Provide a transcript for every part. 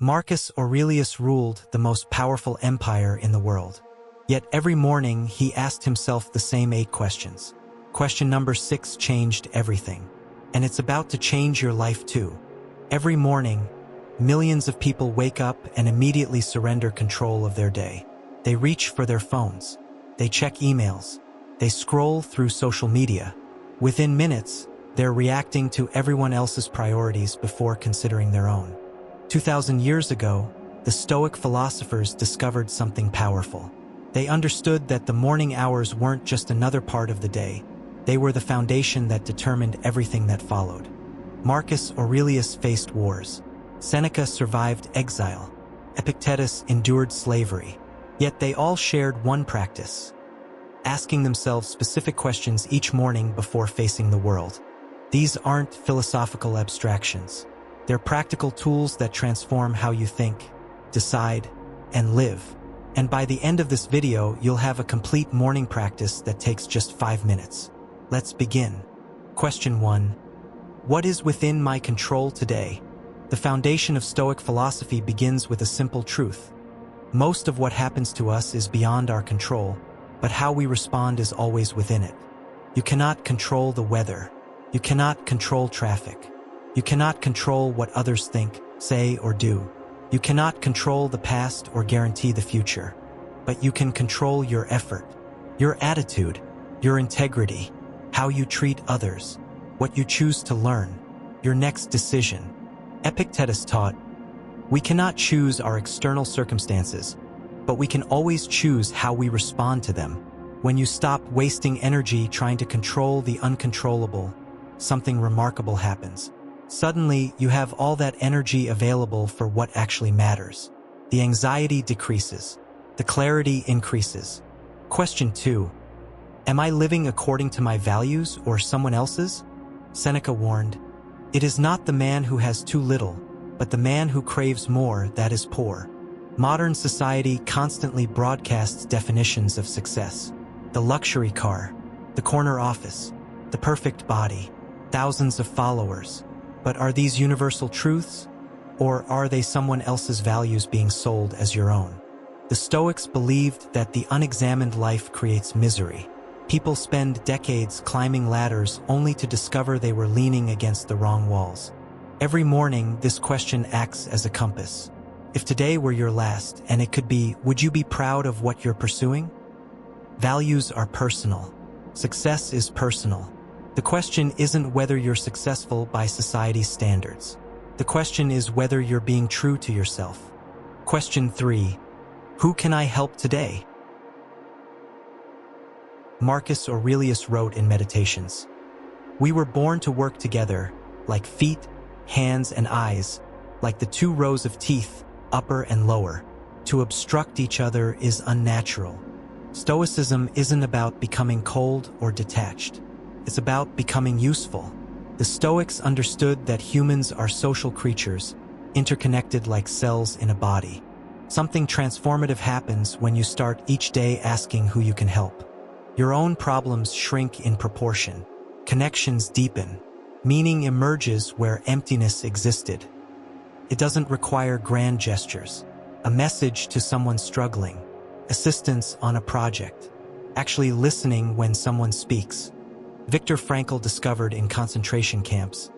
Marcus Aurelius ruled the most powerful empire in the world. Yet every morning he asked himself the same 8 questions. Question number 6 changed everything. And it's about to change your life too. Every morning, millions of people wake up and immediately surrender control of their day. They reach for their phones. They check emails. They scroll through social media. Within minutes, they're reacting to everyone else's priorities before considering their own. 2,000 years ago, the Stoic philosophers discovered something powerful. They understood that the morning hours weren't just another part of the day. They were the foundation that determined everything that followed. Marcus Aurelius faced wars. Seneca survived exile. Epictetus endured slavery. Yet they all shared one practice: asking themselves specific questions each morning before facing the world. These aren't philosophical abstractions. They're practical tools that transform how you think, decide, and live. And by the end of this video, you'll have a complete morning practice that takes just 5 minutes. Let's begin. Question 1. What is within my control today? The foundation of Stoic philosophy begins with a simple truth. Most of what happens to us is beyond our control, but how we respond is always within it. You cannot control the weather. You cannot control traffic. You cannot control what others think, say, or do. You cannot control the past or guarantee the future. But you can control your effort, your attitude, your integrity, how you treat others, what you choose to learn, your next decision. Epictetus taught, we cannot choose our external circumstances, but we can always choose how we respond to them. When you stop wasting energy trying to control the uncontrollable, something remarkable happens. Suddenly, you have all that energy available for what actually matters. The anxiety decreases. The clarity increases. Question 2. Am I living according to my values or someone else's? Seneca warned, it is not the man who has too little, but the man who craves more that is poor. Modern society constantly broadcasts definitions of success. The luxury car, the corner office, the perfect body, thousands of followers. But are these universal truths, or are they someone else's values being sold as your own? The Stoics believed that the unexamined life creates misery. People spend decades climbing ladders only to discover they were leaning against the wrong walls. Every morning, this question acts as a compass. If today were your last, and it could be, would you be proud of what you're pursuing? Values are personal. Success is personal. The question isn't whether you're successful by society's standards. The question is whether you're being true to yourself. Question 3. Who can I help today? Marcus Aurelius wrote in Meditations, we were born to work together, like feet, hands, and eyes, like the 2 rows of teeth, upper and lower. To obstruct each other is unnatural. Stoicism isn't about becoming cold or detached. It's about becoming useful. The Stoics understood that humans are social creatures, interconnected like cells in a body. Something transformative happens when you start each day asking who you can help. Your own problems shrink in proportion. Connections deepen. Meaning emerges where emptiness existed. It doesn't require grand gestures. A message to someone struggling. Assistance on a project. Actually listening when someone speaks. Viktor Frankl discovered in concentration camps,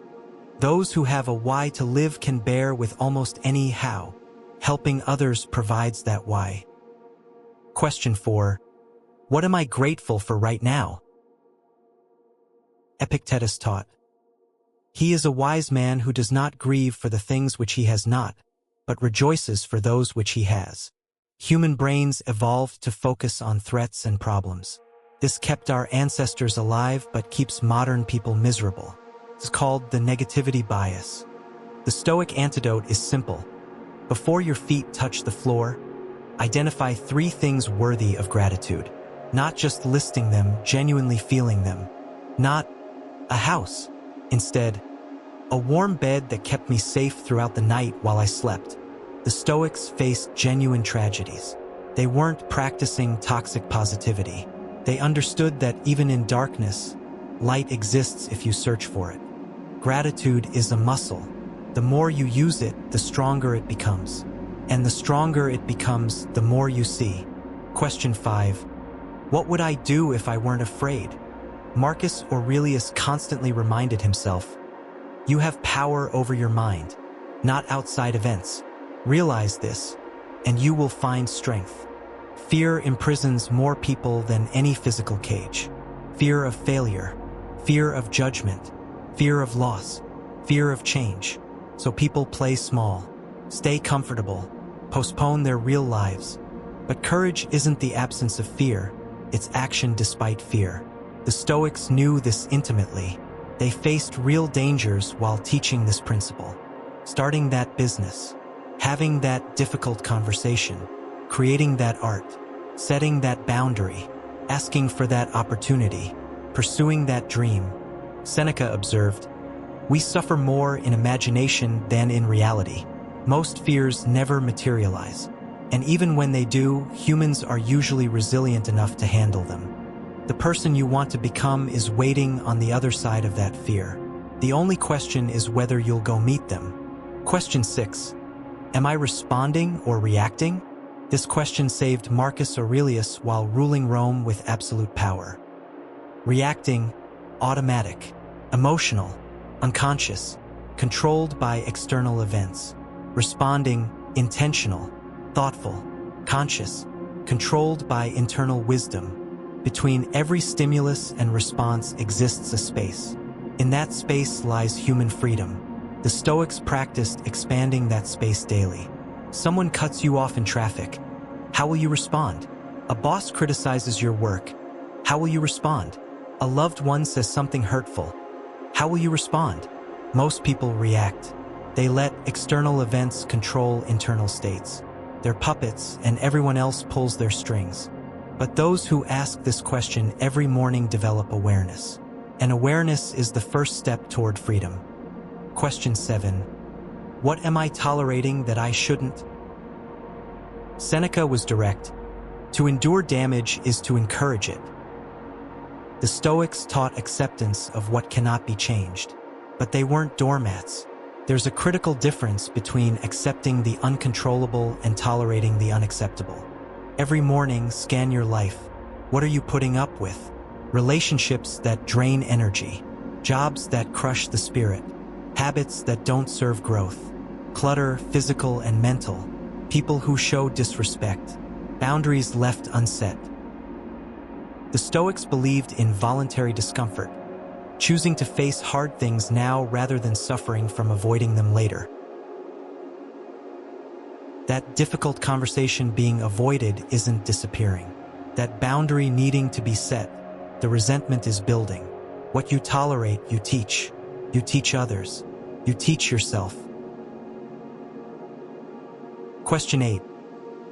those who have a why to live can bear with almost any how. Helping others provides that why. Question 4. What am I grateful for right now? Epictetus taught, he is a wise man who does not grieve for the things which he has not, but rejoices for those which he has. Human brains evolved to focus on threats and problems. This kept our ancestors alive but keeps modern people miserable. It's called the negativity bias. The Stoic antidote is simple. Before your feet touch the floor, identify 3 things worthy of gratitude. Not just listing them, genuinely feeling them. Not a house. Instead, a warm bed that kept me safe throughout the night while I slept. The Stoics faced genuine tragedies. They weren't practicing toxic positivity. They understood that even in darkness, light exists if you search for it. Gratitude is a muscle. The more you use it, the stronger it becomes. And the stronger it becomes, the more you see. Question 5. What would I do if I weren't afraid? Marcus Aurelius constantly reminded himself, you have power over your mind, not outside events. Realize this, and you will find strength. Fear imprisons more people than any physical cage. Fear of failure, fear of judgment, fear of loss, fear of change. So people play small, stay comfortable, postpone their real lives. But courage isn't the absence of fear, it's action despite fear. The Stoics knew this intimately. They faced real dangers while teaching this principle. Starting that business, having that difficult conversation, creating that art, setting that boundary, asking for that opportunity, pursuing that dream. Seneca observed, we suffer more in imagination than in reality. Most fears never materialize. And even when they do, humans are usually resilient enough to handle them. The person you want to become is waiting on the other side of that fear. The only question is whether you'll go meet them. Question 6. Am I responding or reacting? This question saved Marcus Aurelius while ruling Rome with absolute power. Reacting, automatic, emotional, unconscious, controlled by external events. Responding, intentional, thoughtful, conscious, controlled by internal wisdom. Between every stimulus and response exists a space. In that space lies human freedom. The Stoics practiced expanding that space daily. Someone cuts you off in traffic. How will you respond? A boss criticizes your work. How will you respond? A loved one says something hurtful. How will you respond? Most people react. They let external events control internal states. They're puppets, and everyone else pulls their strings. But those who ask this question every morning develop awareness. And awareness is the first step toward freedom. Question 7. What am I tolerating that I shouldn't? Seneca was direct. To endure damage is to encourage it. The Stoics taught acceptance of what cannot be changed. But they weren't doormats. There's a critical difference between accepting the uncontrollable and tolerating the unacceptable. Every morning, scan your life. What are you putting up with? Relationships that drain energy, jobs that crush the spirit, habits that don't serve growth, clutter, physical and mental, people who show disrespect, boundaries left unset. The Stoics believed in voluntary discomfort, choosing to face hard things now rather than suffering from avoiding them later. That difficult conversation being avoided isn't disappearing. That boundary needing to be set, the resentment is building. What you tolerate, you teach. You teach others. You teach yourself. Question 8.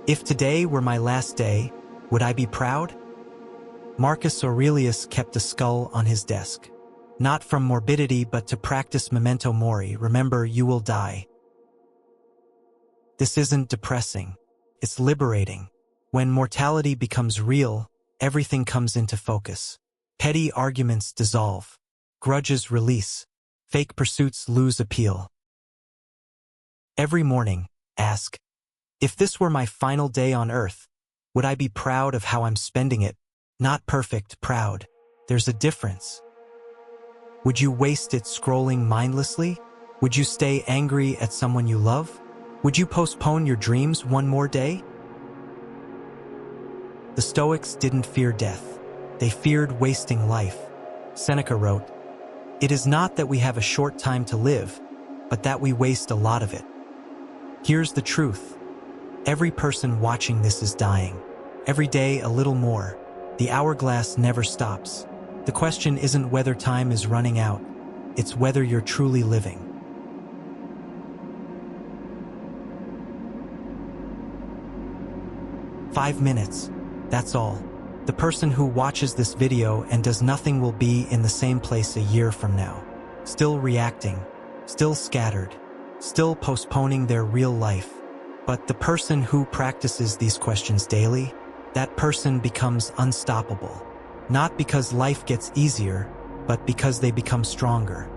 If today were my last day, would I be proud? Marcus Aurelius kept a skull on his desk. Not from morbidity, but to practice memento mori. Remember, you will die. This isn't depressing. It's liberating. When mortality becomes real, everything comes into focus. Petty arguments dissolve. Grudges release. Fake pursuits lose appeal. Every morning, ask, if this were my final day on earth, would I be proud of how I'm spending it? Not perfect, proud. There's a difference. Would you waste it scrolling mindlessly? Would you stay angry at someone you love? Would you postpone your dreams one more day? The Stoics didn't fear death. They feared wasting life. Seneca wrote, "It is not that we have a short time to live, but that we waste a lot of it." Here's the truth. Every person watching this is dying. Every day a little more. The hourglass never stops. The question isn't whether time is running out. It's whether you're truly living. "5 minutes. That's all." The person who watches this video and does nothing will be in the same place a year from now. Still reacting, still scattered, still postponing their real life. But the person who practices these questions daily, that person becomes unstoppable. Not because life gets easier, but because they become stronger.